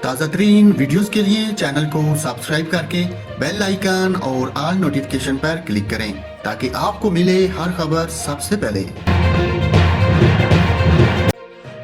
تازہ ترین ویڈیوز کے لیے چینل کو سبسکرائب کر کے بیل آئیکن اور آل نوٹیفیکیشن پر کلک کریں تاکہ آپ کو ملے ہر خبر سب سے پہلے۔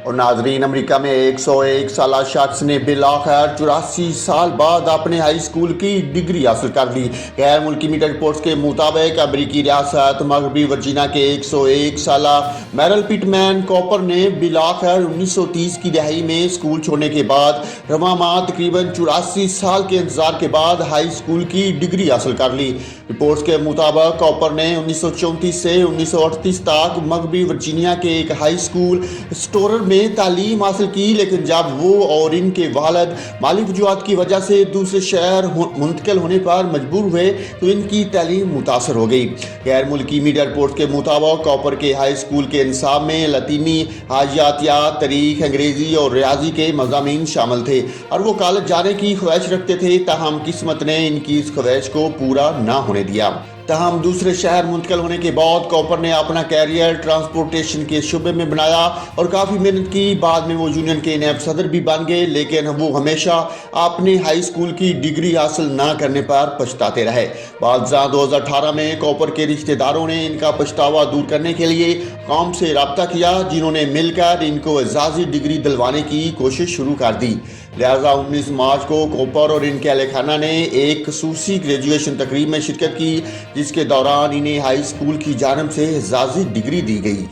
اور ناظرین، امریکہ میں 101 سالہ شخص نے بالآخر 84 سال بعد اپنے ہائی اسکول کی ڈگری حاصل کر لی۔ غیر ملکی میڈیا رپورٹس کے مطابق امریکی ریاست مغربی ورجینیا کے 101 سالہ میرل پٹمین کوپر نے بالآخر 1930 کی دہائی میں اسکول چھوڑنے کے بعد رواں ماہ تقریباً 84 سال کے انتظار کے بعد ہائی اسکول کی ڈگری حاصل کر لی۔ رپورٹس کے مطابق کوپر نے 1934 سے 1938 تک مغربی ورجینیا کے ایک ہائی اسکول اسٹورر میں تعلیم حاصل کی، لیکن جب وہ اور ان کے والد مالی وجوہات کی وجہ سے دوسرے شہر منتقل ہونے پر مجبور ہوئے تو ان کی تعلیم متاثر ہو گئی۔ غیر ملکی میڈیا رپورٹ کے مطابق کوپر کے ہائی اسکول کے نصاب میں لاطینی، حیاتیات، تاریخ، انگریزی اور ریاضی کے مضامین شامل تھے اور وہ کالج جانے کی خواہش رکھتے تھے، تاہم قسمت نے ان کی اس خواہش کو پورا نہ ہونے دیا۔ تاہم دوسرے شہر منتقل ہونے کے بعد کوپر نے اپنا کیریئر ٹرانسپورٹیشن کے شعبے میں بنایا اور کافی محنت کی۔ بعد میں وہ یونین کے نائب صدر بھی بن گئے، لیکن وہ ہمیشہ اپنے ہائی اسکول کی ڈگری حاصل نہ کرنے پر پچھتاتے رہے۔ بعد ازاں 2018 میں کوپر کے رشتہ داروں نے ان کا پچھتاوا دور کرنے کے لیے قوم سے رابطہ کیا، جنہوں نے مل کر ان کو اعزازی ڈگری دلوانے کی کوشش شروع کر دی۔ لہٰذا 19 مارچ کو کوپر اور ان کے اہل خانہ نے ایک خصوصی گریجویشن تقریب میں شرکت کی، جس کے دوران انہیں ہائی اسکول کی جانب سے اعزازی ڈگری دی گئی۔